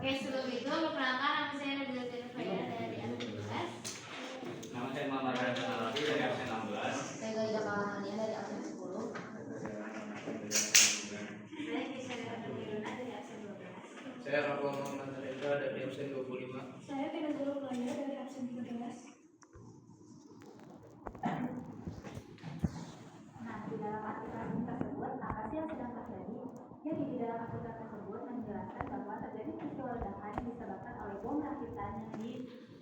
Oke, sebelum itu perkenalkan nama saya Nabila Zanufaya dari absen 12. Nama saya Muhammad Reza Alawi dari absen 16. Saya Galida Kalahania dari absen 10. Saya Kisah Nurina dari absen 12. Saya Rabu Muhammad Reza dari absen 25. Saya Tina Zul Kelaya dari absen 13. Nah, di dalam artikel tersebut, apa sih yang sedang terjadi? Jadi, di dalam artikel tersebut menjelaskan bahwa terjadi peristiwa ledakan yang disebabkan oleh bom rakitan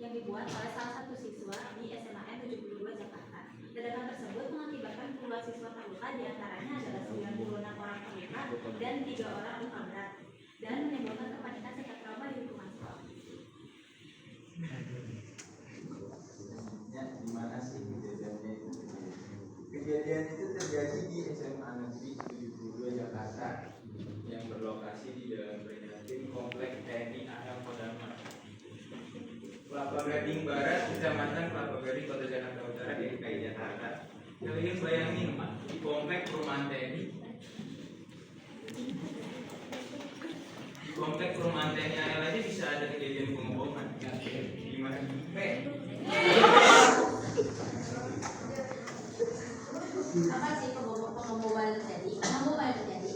yang dibuat oleh salah satu siswa di SMAN 72 Jakarta. Ledakan tersebut mengakibatkan puluhan siswa terluka, diantaranya adalah 96 orang terluka dan 3 orang luka berat, dan menimbulkan kepanikan serta trauma di lingkungan sekolah. Di mana sih kejadiannya itu? Kejadian itu terjadi di SMA Negeri 72 Jakarta yang berlokasi di Jalan Prihatin, Komplek TNI AL Kodama, Kelapa Gading Barat, Kecamatan Kelapa Gading, Kota Jakarta Utara, DKI Jakarta. Kalian bayangin, Pak, di komplek perumahan TNI, di komplek perumahan TNI AL aja bisa ada kejadian pengeboman. Gimana? Apa sih pengeboman terjadi? Pengeboman terjadi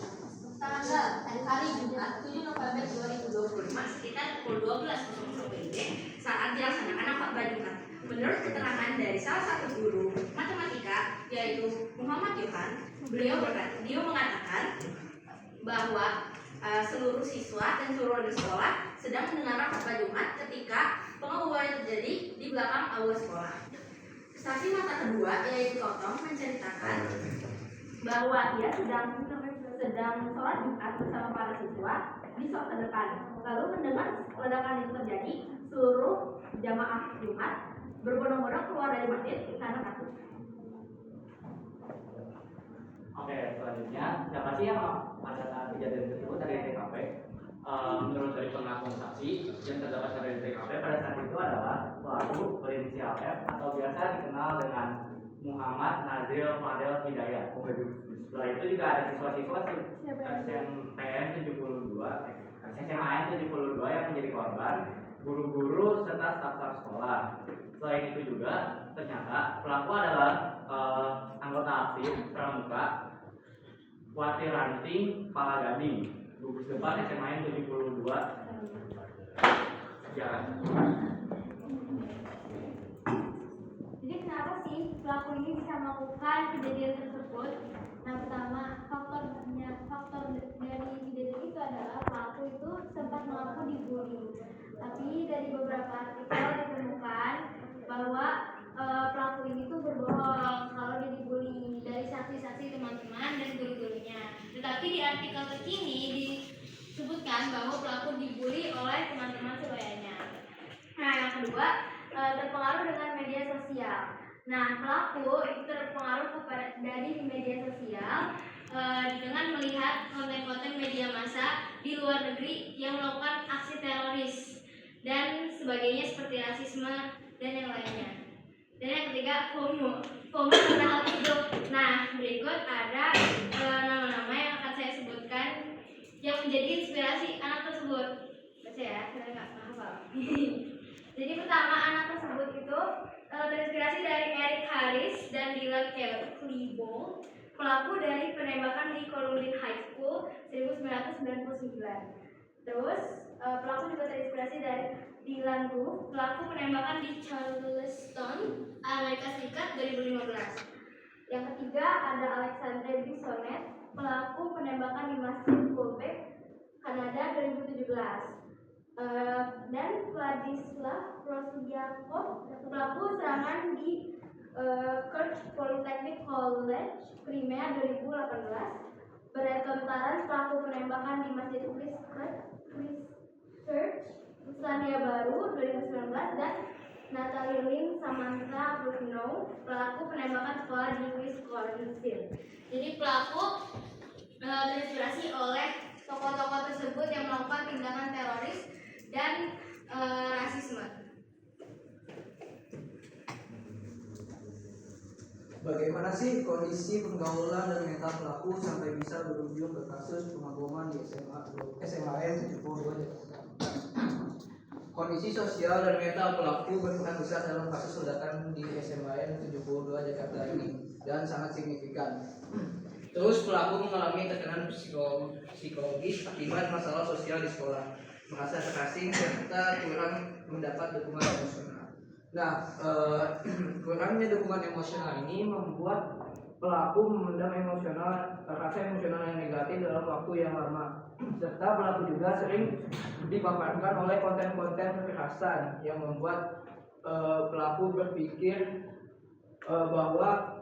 tanggal hari Jumat 7 November 2025 sekitar pukul 12.00 WIB saat dilaksanakan khotbah Jumat. Menurut keterangan dari salah satu guru matematika yaitu Muhammad Yohan, beliau mengatakan bahwa seluruh siswa dan seluruh warga sekolah sedang mendengar khotbah Jumat ketika pengeboman terjadi di belakang aula sekolah. Saksi mata kedua yaitu Totong menceritakan bahwa ia sedang sholat Jumat bersama para siswa di sholat terdepan. Lalu mendengar ledakan itu terjadi, seluruh jamaah Jumat berbondong-bondong keluar dari masjid karena takut. Oke, selanjutnya siapa sih yang pada saat kejadian tersebut dari TKP? Menurut dari pengakuan saksi yang terdapat dari TKP pada saat itu adalah pelaku berinisial F atau biasa dikenal dengan Muhammad Nazil Fadel Hidayat. Setelah itu juga ada siswa-siswa SMPN 72, SMAN 72 yang menjadi korban, guru-guru serta staf-staf sekolah. Selain itu juga ternyata pelaku adalah anggota aktif Pramuka Wati Ranting Palagading, gugus depan SMAN 72 Jakarta. Jadi kenapa sih pelaku ini bisa melakukan kejadian tersebut? Nah, pertama faktor dari kejadian itu adalah pelaku itu sempat mengaku dibully. Tapi dari beberapa artikel ditemukan bahwa pelaku ini tuh berbohong kalau dia dibully dari saksi-saksi teman-teman dan guru-gurunya. Tetapi di artikel terkini disebutkan bahwa pelaku dibully oleh teman-teman sebayanya. Nah, yang kedua terpengaruh dengan media sosial. Nah, pelaku itu terpengaruh dari media sosial dengan melihat konten-konten media massa di luar negeri yang melakukan aksi teroris dan sebagainya seperti rasisme dan yang lainnya. Dan yang ketiga, FOMO pada hal itu. Nah, berikut ada nama-nama yang akan saya sebutkan yang menjadi inspirasi anak tersebut. Baca ya, saya nggak hafal. Jadi pertama, anak tersebut itu terinspirasi dari Eric Harris dan Dylan Klebold, pelaku dari penembakan di Columbine High School 1999. Terus pelaku juga terinspirasi dari Dylan Roof, pelaku penembakan di Charleston, Amerika Serikat 2015. Yang ketiga ada Alexandre Bissonnette, pelaku penembakan di Masjid Quebec, Kanada 2017. Dan Vladislav Rosyakov, pelaku serangan di Kerch Polytechnic College, Crimea 2018. Berkontaran pelaku penembakan di Masjid Christchurch, Selandia Baru 2019. Dan Natalie Lynn Samantha Bruno, pelaku penembakan sekolah di Wisconsin. Jadi pelaku terinspirasi oleh tokoh-tokoh tersebut yang melakukan tindakan teroris dan rasisme. Bagaimana sih kondisi pergaulan dan mental pelaku sampai bisa berujung ke kasus pengeboman di SMAN 72 Jakarta? kondisi sosial dan mental pelaku berperan besar dalam kasus ledakan di SMAN 72 Jakarta ini dan sangat signifikan. Terus pelaku mengalami tekanan psikologis akibat masalah sosial di sekolah, merasa terasing serta kurang mendapat dukungan emosional. Nah, kurangnya dukungan emosional ini membuat pelaku memendam rasa emosional yang negatif dalam waktu yang lama, serta pelaku juga sering dipaparkan oleh konten-konten kekerasan yang membuat pelaku berpikir bahwa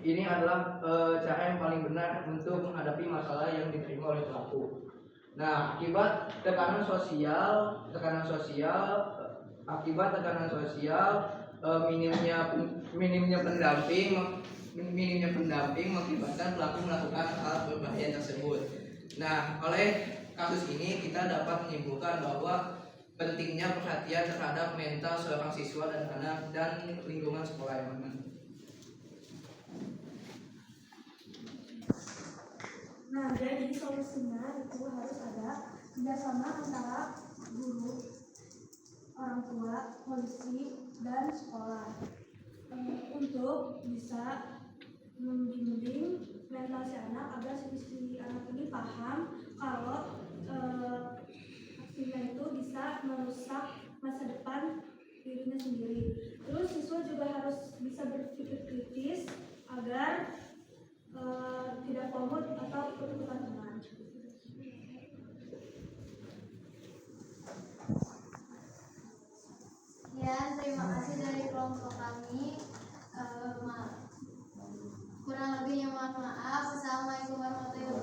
ini adalah cara yang paling benar untuk menghadapi masalah yang diterima oleh pelaku. Nah, akibat tekanan sosial, minimnya pendamping mengakibatkan pelaku melakukan hal berbahaya tersebut. Nah, oleh kasus ini kita dapat menyimpulkan bahwa pentingnya perhatian terhadap mental seorang siswa dan anak dan lingkungan sekolah yang aman. Nah, jadi solusinya itu harus ada kerjasama antara guru, orang tua, polisi, dan sekolah untuk bisa membimbing mental si anak agar si anak ini paham kalau aksinya itu bisa merusak masa depan dirinya sendiri. Terus siswa juga harus bisa berpikir kritis agar tidak komod atau ikut-ikutan teman. Ya, terima kasih dari kelompok kami. Kurang lebihnya mohon maaf. Assalamualaikum warahmatullahi wabarakatuh.